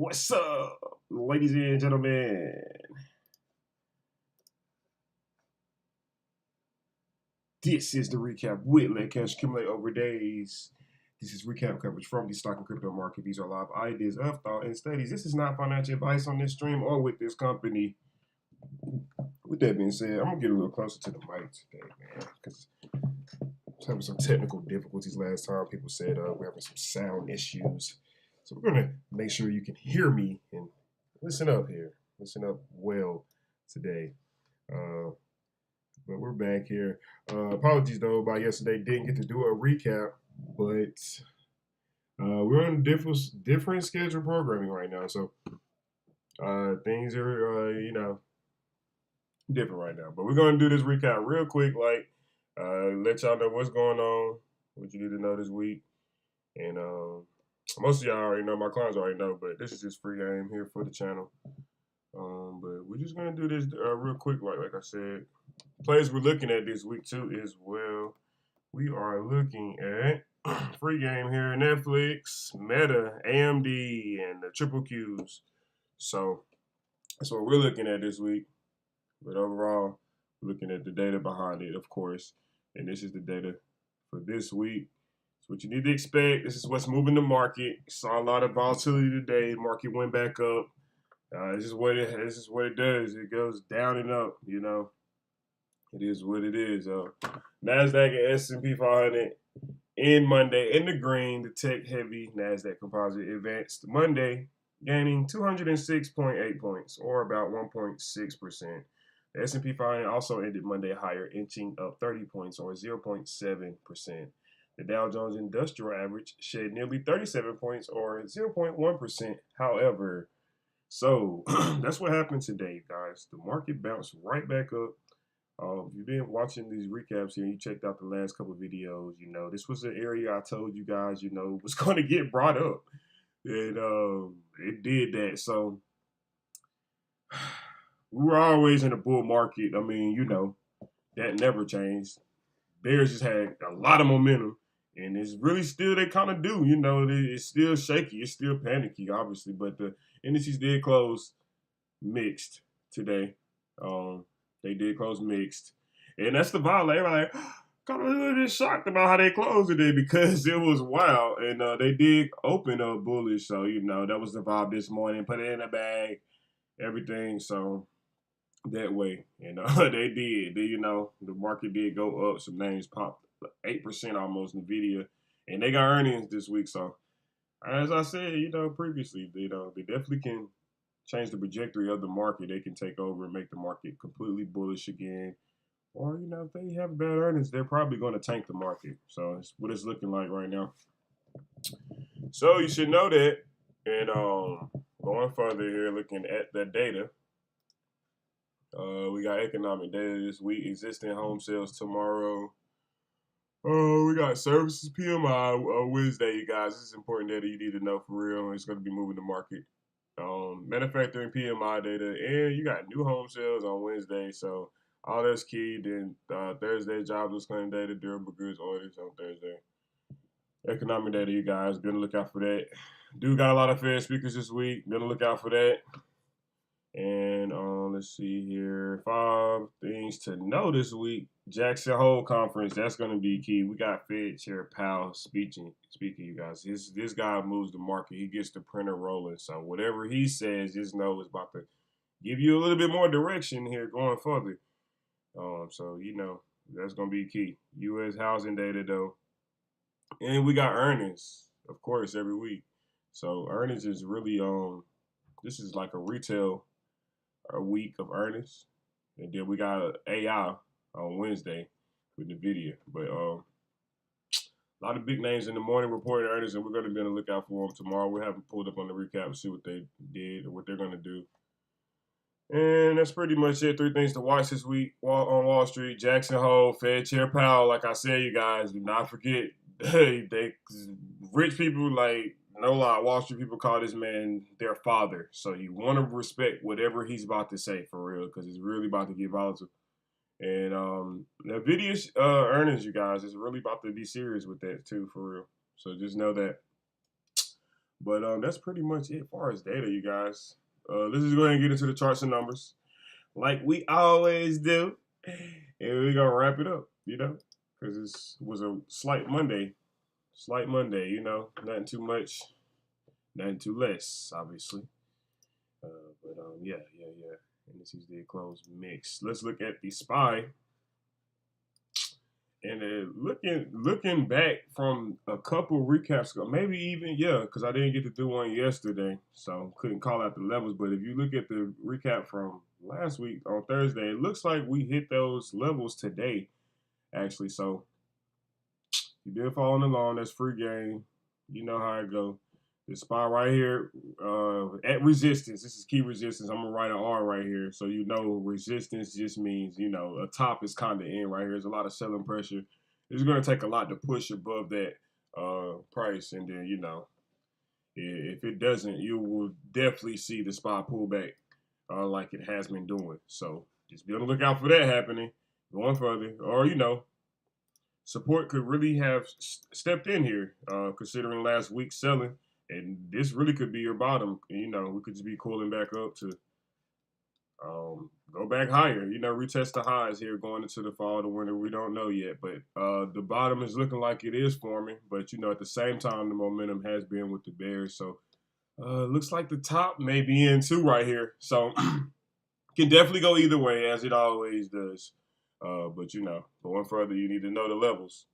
What's up, ladies and gentlemen? This is the recap with Let Cash Accumulate Over Days. This is recap coverage from the stock and crypto market. These are live ideas of thought and studies. This is not financial advice on this stream or with this company. With that being said, I'm gonna get a little closer to the mic today, man, because I was having some technical difficulties last time. People said we're having some sound issues, so we're gonna make sure you can hear me and listen up here. Listen up well today. But we're back here. Apologies though about yesterday. Didn't get to do a recap, but we're on different schedule programming right now, so things are different right now. But we're gonna do this recap real quick, like let y'all know what's going on, what you need to know this week, and most of y'all already know. My clients already know, but this is just free game here for the channel. But we're just gonna do this real quick, like I said. Plays we're looking at this week too is, well, we are looking at free game here, Netflix, Meta, AMD, and the QQQs. So that's what we're looking at this week. But overall, we're looking at the data behind it, of course. And this is the data for this week. It's what you need to expect. This is what's moving the market. Saw a lot of volatility today. Market went back up. This is what it does. It goes down and up, you know. It is what it is. NASDAQ and S&P 500 in Monday in the green. The tech-heavy NASDAQ composite advanced Monday, gaining 206.8 points, or about 1.6%. The S&P 500 also ended Monday higher, inching up 30 points, or 0.7%. The Dow Jones Industrial Average shed nearly 37 points, or 0.1%. However, so that's what happened today, guys. The market bounced right back up. If you've been watching these recaps here, you checked out the last couple of videos, you know, this was an area I told you guys, you know, was going to get brought up. And it did that. So we were always in a bull market. I mean, you know, that never changed. Bears just had a lot of momentum. And it's really still, they kind of do, you know, it's still shaky. It's still panicky, obviously. But the indices did close mixed today. They did close mixed. And that's the vibe. Everybody kind of a little bit shocked about how they closed today because it was wild. And they did open up bullish. So, you know, that was the vibe this morning. Put it in a bag, everything. So, that way. And they did. You know, the market did go up. Some names popped 8% almost, NVIDIA. And they got earnings this week. So, as I said, you know, previously, you know, they definitely can change the trajectory of the market. They can take over and make the market completely bullish again. Or, you know, if they have bad earnings, they're probably going to tank the market. So it's what it's looking like right now. So you should know that. And going further here, looking at the data, we got economic data this week, existing home sales tomorrow. We got services PMI on Wednesday, you guys. This is important data you need to know for real. It's going to be moving the market. Manufacturing PMI data, and you got new home sales on Wednesday, so all that's key. Then Thursday, jobless claim data, durable goods orders on Thursday. Economic data, you guys, gonna look out for that. Do got a lot of Fed speakers this week, gonna look out for that. And let's see here, 5 things to know this week. Jackson Hole Conference, that's going to be key. We got Fed Chair Powell speaking, you guys. This guy moves the market. He gets the printer rolling. So whatever he says, just know it's about to give you a little bit more direction here going further. So, you know, that's going to be key. U.S. housing data, though. And we got earnings, of course, every week. So earnings is really, this is like a retail week of earnings. And then we got AI on Wednesday with NVIDIA. But a lot of big names in the morning reporting earnings, and we're going to be on the lookout for them tomorrow. We haven't pulled up on the recap to see what they did or what they're going to do. And that's pretty much it. 3 things to watch this week on Wall Street. Jackson Hole, Fed Chair Powell. Like I said, you guys, do not forget, they rich people, like, no lie, Wall Street people call this man their father. So you want to respect whatever he's about to say for real, because it's really about to get volatile. And NVIDIA's earnings, you guys, is really about to be serious with that too, for real. So just know that. But that's pretty much it as far as data, you guys. Let's just go ahead and get into the charts and numbers, like we always do, and we're gonna wrap it up. Because this was a slight Monday. Nothing too much, nothing too less, obviously. But yeah. Indices did close mixed. Let's look at the SPY. And looking back from a couple recaps ago, maybe even because I didn't get to do one yesterday, so couldn't call out the levels. But if you look at the recap from last week on Thursday, it looks like we hit those levels today, actually. So you did following along. That's free game. You know how it go. The spot right here at resistance. This is key resistance. I'm gonna write an R right here, so resistance just means a top is kind of in right here. There's a lot of selling pressure. It's gonna take a lot to push above that price, and then if it doesn't, you will definitely see the spot pull back like it has been doing. So just be on the lookout for that happening going further, or support could really have stepped in here considering last week's selling. And this really could be your bottom. We could just be cooling back up to go back higher. Retest the highs here going into the fall, the winter. We don't know yet. But the bottom is looking like it is forming. But, at the same time, the momentum has been with the bears. So looks like the top may be in too right here. So can definitely go either way, as it always does. But, going further, you need to know the levels.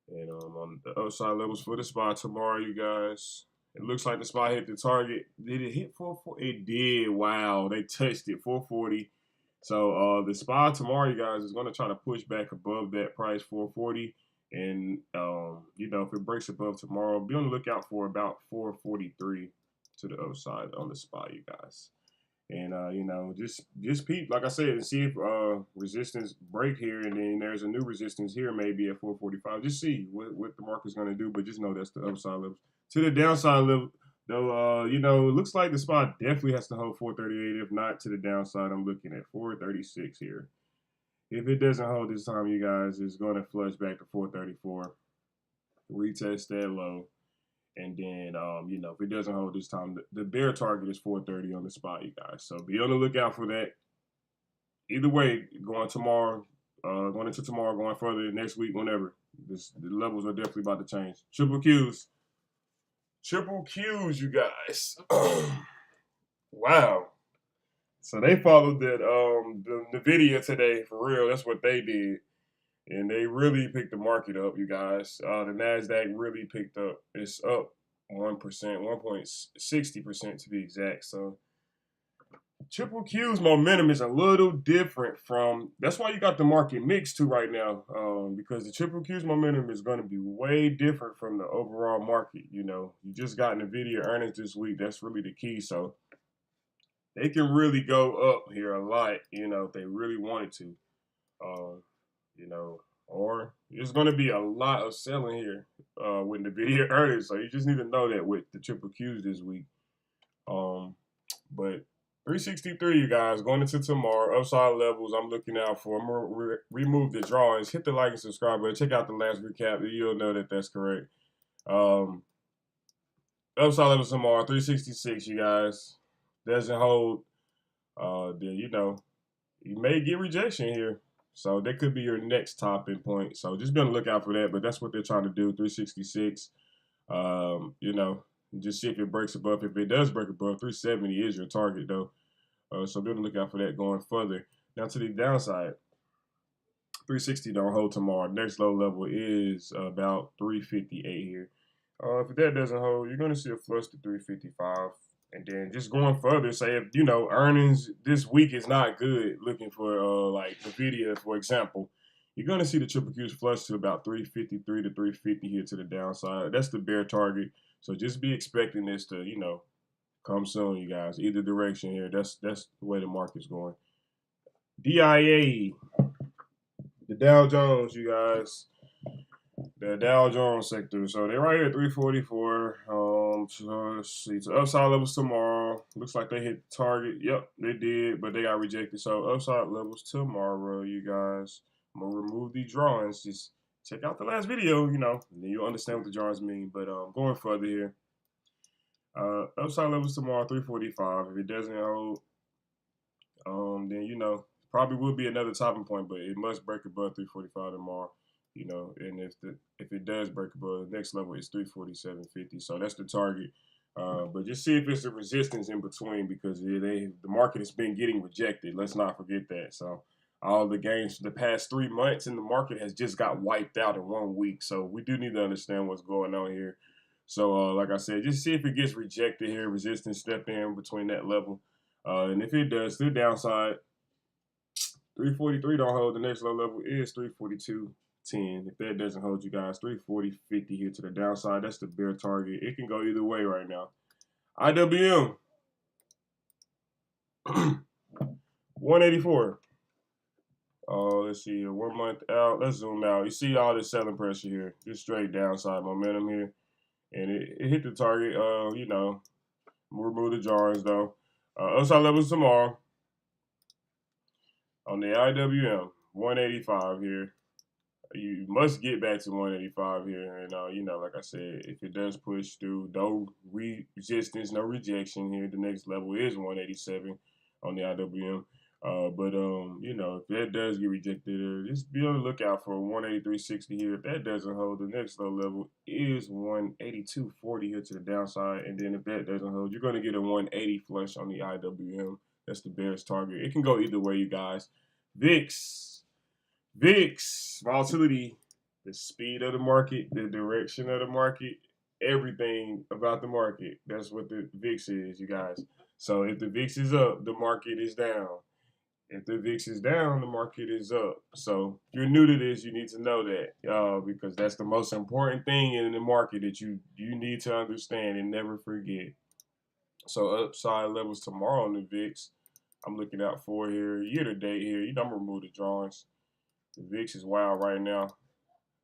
And on the upside levels for the spot tomorrow, you guys, it looks like the spot hit the target. Did it hit 440? It did. Wow, they touched it, 440. So the spot tomorrow, you guys, is going to try to push back above that price, 440. And, if it breaks above tomorrow, be on the lookout for about 443 to the upside on the spot, you guys. And just peep, like I said, and see if resistance break here, and then there's a new resistance here, maybe at 445. Just see what the market's gonna do, but just know that's the upside level. To the downside level, though, it looks like the spot definitely has to hold 438. If not, to the downside, I'm looking at 436 here. If it doesn't hold this time, you guys, it's gonna flush back to 434, retest that low. And then, if it doesn't hold this time, the bear target is 430 on the spot, you guys. So be on the lookout for that. Either way, going tomorrow, going into tomorrow, going further next week, whenever. The levels are definitely about to change. Triple Qs, you guys. Wow. So they followed that the Nvidia today for real. That's what they did. And they really picked the market up, you guys. The NASDAQ really picked up. It's up 1%, 1.60% to be exact. So Triple Q's momentum is a little different from, that's why you got the market mixed too right now, because the Triple Q's momentum is going to be way different from the overall market. You just got Nvidia earnings this week. That's really the key. So they can really go up here a lot, if they really wanted to. Or there's going to be a lot of selling here with Nvidia earnings. So you just need to know that with the Triple Qs this week. But 363, you guys, going into tomorrow, upside levels I'm looking out for. I'm going to remove the drawings. Hit the like and subscribe button. Check out the last recap. You'll know that that's correct. Upside levels tomorrow, 366, you guys. Doesn't hold. Then, you may get rejection here. So that could be your next topping point. So just be on the lookout for that. But that's what they're trying to do, 366. Just see if it breaks above. If it does break above, 370 is your target, though. So be on the lookout for that going further. Now to the downside, 360 don't hold tomorrow. Next low level is about 358 here. If that doesn't hold, you're going to see a flush to 355. And then just going further, say if, earnings this week is not good, looking for like Nvidia, for example, you're going to see the Triple Qs flush to about 353 to 350 here to the downside. That's the bear target. So just be expecting this to, come soon, you guys. Either direction here. That's the way the market's going. DIA, the Dow Jones, you guys. The Dow Jones sector. So they're right here at 344. So let's see. So upside levels tomorrow. Looks like they hit the target. Yep, they did, but they got rejected. So upside levels tomorrow, you guys. I'm gonna remove the drawings. Just check out the last video, and then you'll understand what the drawings mean. But going further here. Upside levels tomorrow 345. If it doesn't hold, then probably will be another topping point, but it must break above 345 tomorrow. And if it does break above, the next level is 347.50. So that's the target. But just see if it's a resistance in between, because the market has been getting rejected. Let's not forget that. So all the gains for the past 3 months in the market has just got wiped out in 1 week. So we do need to understand what's going on here. So like I said, just see if it gets rejected here, resistance, step in between that level. And if it does, to the downside, 343 don't hold. The next low level is 342.10. If that doesn't hold, you guys, 340.50 here to the downside. That's the bear target. It can go either way right now. IWM 184. Let's see here. 1 month out. Let's zoom out. You see all this selling pressure here. Just straight downside momentum here. And it hit the target. Remove the drawings though. Upside levels tomorrow. On the IWM, 185 here. You must get back to 185 here. And, like I said, if it does push through, no resistance, no rejection here. The next level is 187 on the IWM. If that does get rejected, just be on the lookout for 183.60 here. If that doesn't hold, the next low level is 182.40 here to the downside. And then if that doesn't hold, you're going to get a 180 flush on the IWM. That's the bear's target. It can go either way, you guys. VIX, volatility, the speed of the market, the direction of the market, everything about the market. That's what the VIX is, you guys. So if the VIX is up, the market is down. If the VIX is down, the market is up. So if you're new to this, you need to know that because that's the most important thing in the market that you need to understand and never forget. So upside levels tomorrow on the VIX, I'm looking out for here. Year to date here, I'm gonna remove the drawings. The VIX is wild right now,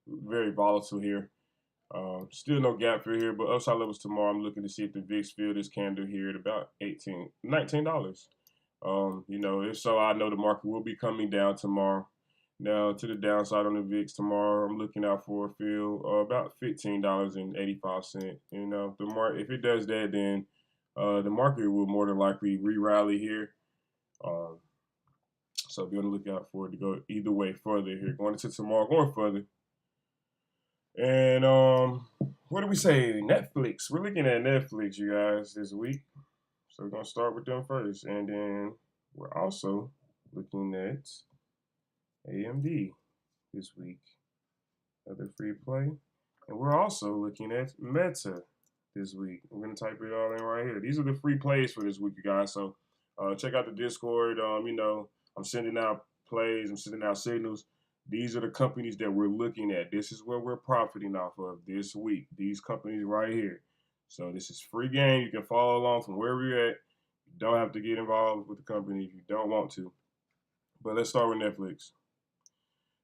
very volatile here. Still no gap fill here, but upside levels tomorrow, I'm looking to see if the VIX fill this candle here at about $19. If so, I know the market will be coming down tomorrow. Now to the downside on the VIX tomorrow, I'm looking out for a fill about $15.85. If it does that, then the market will more than likely re-rally here. So be on the lookout for it to go either way further here. Going into tomorrow, going further. And what do we say? Netflix. We're looking at Netflix, you guys, this week. So we're gonna start with them first, and then we're also looking at AMD this week. Another free play. And we're also looking at Meta this week. We're gonna type it all in right here. These are the free plays for this week, you guys. So check out the Discord. I'm sending out plays. I'm sending out signals. These are the companies that we're looking at. This is where we're profiting off of this week. These companies right here. So this is free game. You can follow along from wherever you're at. You don't have to get involved with the company if you don't want to. But let's start with Netflix.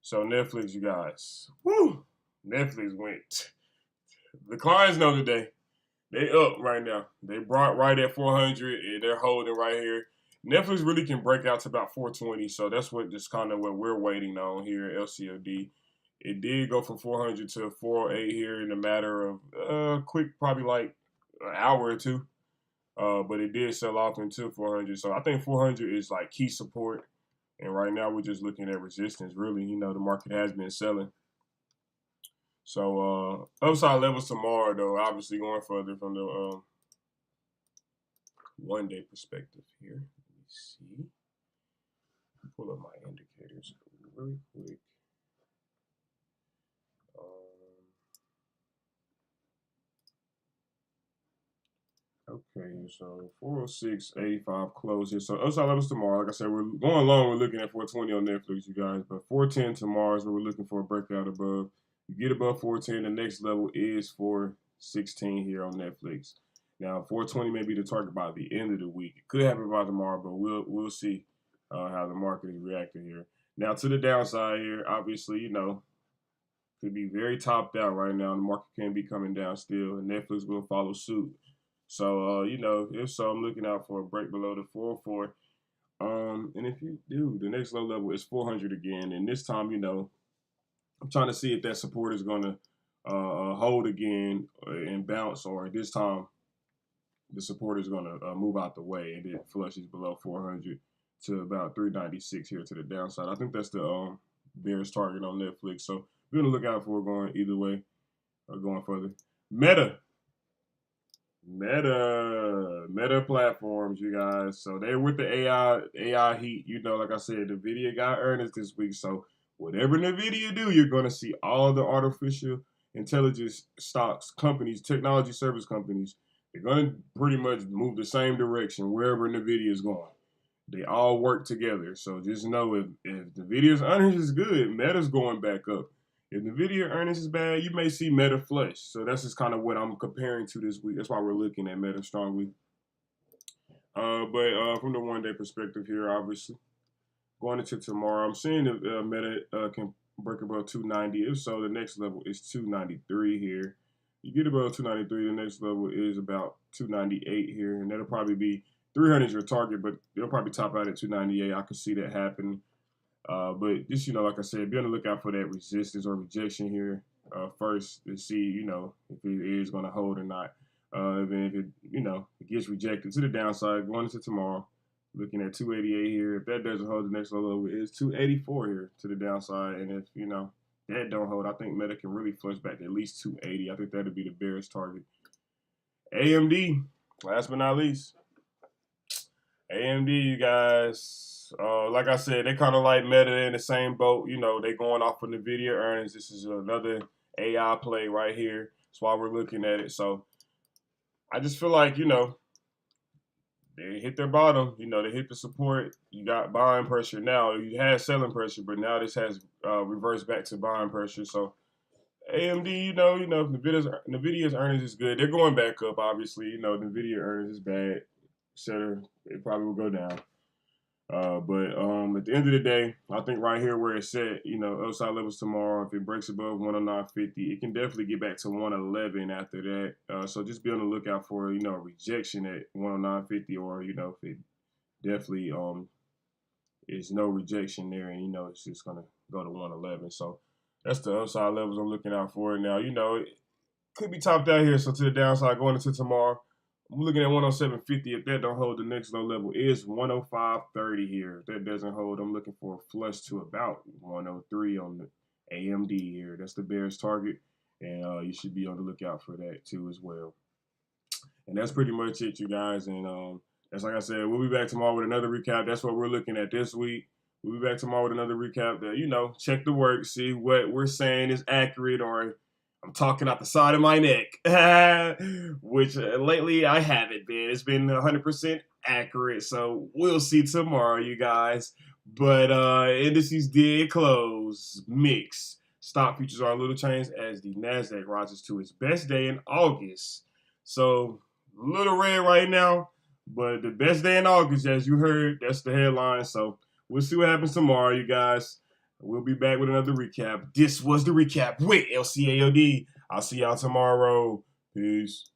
So Netflix, you guys. Woo! Netflix went. The clients know today. They up right now. They brought right at 400, and they're holding right here. Netflix really can break out to about 420, so that's what we're waiting on here at LCAOD. It did go from 400 to 408 here in a matter of quick, probably like an hour or two. But it did sell off into 400, so I think 400 is like key support. And right now we're just looking at resistance. Really, the market has been selling. So upside levels tomorrow, though, obviously going further from the 1 day perspective here. Let me see. Pull up my indicators really quick. Okay, so 406.85 close here. So upside levels tomorrow. Like I said, we're going long. We're looking at 420 on Netflix, you guys. But 410 tomorrow is what we're looking for a breakout above. You get above 410, the next level is 416 here on Netflix. Now, 420 may be the target by the end of the week. It could happen by tomorrow, but we'll see how the market is reacting here. Now, to the downside here, obviously, could be very topped out right now. The market can be coming down still, and Netflix will follow suit. So, if so, I'm looking out for a break below the 404. And if you do, the next low level is 400 again. And this time, I'm trying to see if that support is going to hold again and bounce, or this time the support is going to move out the way, and it flushes below 400 to about 396 here to the downside. I think that's the bearish target on Netflix. So be on the lookout for it going either way or going further. Meta platforms, you guys. So they're with the AI heat. You know, like I said, NVIDIA got earnings this week. So whatever NVIDIA do, you're going to see all the artificial intelligence stocks, companies, technology service companies. They're going to pretty much move the same direction wherever NVIDIA is going. They all work together. So just know if NVIDIA's earnings is good, Meta's going back up. If NVIDIA earnings is bad, you may see Meta flush. So that's just kind of what I'm comparing to this week. That's why we're looking at Meta strongly. But from the one-day perspective here, obviously, going into tomorrow, I'm seeing if Meta can break above 290. If so, the next level is 293 here. You get above 293, the next level is about 298 here, and that'll probably be 300 your target, but they'll probably top out at 298. I could see that happening. But just, you know, like I said, be on the lookout for that resistance or rejection here first to see, you know, if it is going to hold or not. If it, you know, it gets rejected to the downside, going into tomorrow, looking at 288 here. If that doesn't hold, the next level is 284 here to the downside. And if, you know, that don't hold, I think Meta can really flush back to at least 280. I think that'll be the bearish target. AMD, last but not least. AMD, you guys. Like I said, they kind of like Meta in the same boat. You know, they going off of NVIDIA earnings. This is another AI play right here. That's why we're looking at it. So I just feel like, you know, they hit their bottom. You know, they hit the support. You got buying pressure now. You had selling pressure, but now this has reversed back to buying pressure. So AMD, you know, NVIDIA's earnings is good. They're going back up, obviously. You know, NVIDIA earnings is bad, etc. It probably will go down. But at the end of the day, I think right here where it's set, you know, upside levels tomorrow, if it breaks above 109.50, it can definitely get back to 111 after that. So just be on the lookout for, you know, a rejection at 109.50, or, you know, if it definitely is no rejection there, and, you know, it's just going to go to 111. So that's the upside levels I'm looking out for. Now, you know, it could be topped out here. So to the downside going into tomorrow, I'm looking at 107.50. If that don't hold, the next low level is 105.30 here. If that doesn't hold, I'm looking for a flush to about 103 on the AMD here. That's the bearish target, and you should be on the lookout for that too as well. And that's pretty much it, you guys. And that's like I said, we'll be back tomorrow with another recap. That's what we're looking at this week. We'll be back tomorrow with another recap that, you know, check the work, see what we're saying is accurate, or I'm talking out the side of my neck, which lately I haven't been. It's been 100% accurate, so we'll see tomorrow, you guys. But indices did close mixed. Stock futures are a little changed as the NASDAQ rises to its best day in August. So, a little red right now, but the best day in August, as you heard, that's the headline. So, we'll see what happens tomorrow, you guys. We'll be back with another recap. This was the recap with LCAOD. I'll see y'all tomorrow. Peace.